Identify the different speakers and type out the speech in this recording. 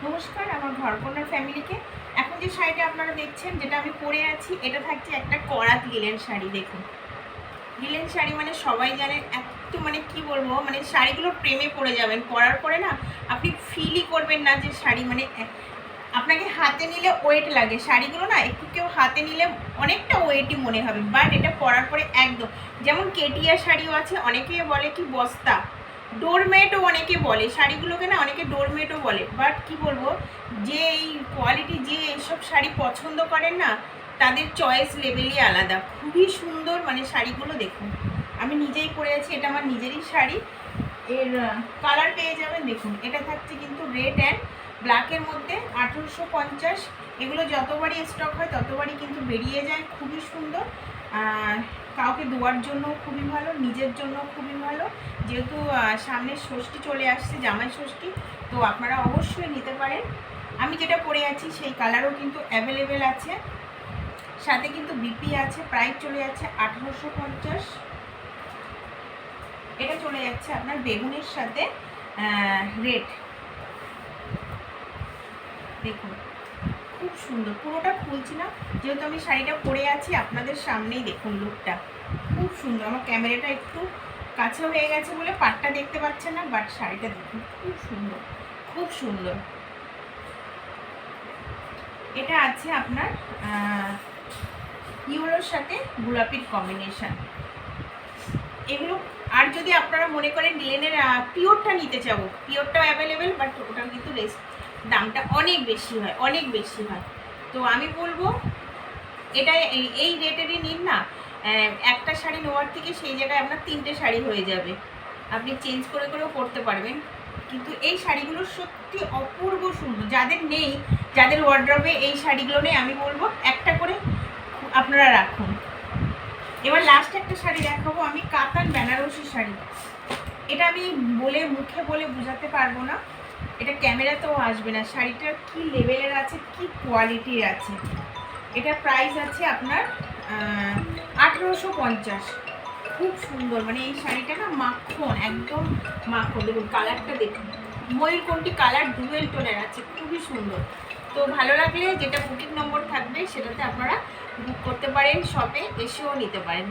Speaker 1: নমস্কার আমার ঘরকন্যার ফ্যামিলিকে। এখন যে শাড়িটা আপনারা দেখছেন, যেটা আমি পরে আছি, এটা থাকছে একটা করাত লিলেন শাড়ি। দেখুন, লিলেন শাড়ি মানে সবাই জানেন, একটু মানে কি বলবো, মানে শাড়িগুলোর প্রেমে পড়ে যাবেন। পরার পরে না আপনি ফিলই করবেন না যে শাড়ি মানে আপনাকে হাতে নিলে ওয়েট লাগে। শাড়িগুলো না একটু কেউ হাতে নিলে অনেকটা ওয়েটই মনে হবে, বাট এটা পরার পরে একদম যেমন কেটিয়া শাড়িও আছে, অনেকে বলে কি বস্তা, ডোরমেটও অনেকে বলে, শাড়িগুলোকে না অনেকে ডোরমেটও বলে। বাট কি বলবো, যে এই কোয়ালিটি, যে এইসব শাড়ি পছন্দ করেন না, তাদের চয়েস লেভেলই আলাদা। খুবই সুন্দর মানে শাড়িগুলো দেখুন, আমি নিজেই পরে আছি, এটা আমার নিজেরই শাড়ি। এর কালার পেয়ে যাবেন, দেখুন এটা থাকছে কিন্তু রেড অ্যান্ড ব্ল্যাকের মধ্যে। 1850। এগুলো যতবারই স্টক হয় ততবারই কিন্তু বেরিয়ে যায়। খুবই সুন্দর, কাউকে দেওয়ার জন্য খুবই ভালো, নিজের জন্য খুবই ভালো। যেহেতু সামনে ষষ্ঠী চলে আসছে, জামাই ষষ্ঠী, তো আপনারা অবশ্যই নিতে পারেন। আমি যেটা পরে আছি সেই কালারও কিন্তু অ্যাভেলেবেল আছে, সাথে কিন্তু বিপি আছে। প্রাইস চলে যাচ্ছে 1850। এটা চলে যাচ্ছে আপনার বেগুনের সাথে রেড। দেখুন খুব সুন্দর, পুরোটা খুলছি না যেহেতু আমি শাড়িটা পরে আছি আপনাদের সামনেই। দেখুন লুকটা খুব সুন্দর। আমার ক্যামেরাটা একটু কাছে হয়ে গেছে বলে পাটটা দেখতে পাচ্ছেন না, বাট শাড়িটা দেখুন খুব সুন্দর, খুব সুন্দর। এটা আছে আপনার ইউরোর সাথে গোলাপির কম্বিনেশন। এগুলো আর যদি আপনারা মনে করেন লিলেনের পিওরটা নিতে চাবো, পিওরটাও অ্যাভেলেবেল, বাট ওটা কিন্তু দামটা অনেক বেশি হয়, অনেক বেশি হয়। তো আমি বলবো এটা এই রেটেরই নিন না। একটা শাড়ি নেওয়ার থেকে সেই জায়গায় আপনার 3টে শাড়ি হয়ে যাবে, আপনি চেঞ্জ করে করেও পরতে পারবেন। কিন্তু এই শাড়িগুলো সত্যি অপূর্ব সুন্দর। যাদের নেই, যাদের ওয়ার্ড্রবে এই শাড়িগুলো নেই, আমি বলবো একটা করে আপনারা রাখুন। এবার লাস্ট একটা শাড়ি দেখাবো আমি, কাতান বেনারসি শাড়ি। এটা আমি বলে মুখে বলে বোঝাতে পারবো না, এটা ক্যামেরাতেও আসবে না। শাড়িটার কি লেভেলের আছে, কি কোয়ালিটির আছে। এটা প্রাইস আছে আপনার 1850। খুব সুন্দর, মানে এই শাড়িটা না মাখন, একদম মাখন। দেখুন কালারটা দেখুন, ময়ূরকণ্ঠী কালার, ডুয়েল টোনের আছে, খুবই সুন্দর। তো ভালো লাগলে যেটা বুকিং নম্বর থাকবে সেটাতে আপনারা বুক করতে পারেন, শপে এসেও নিতে পারেন।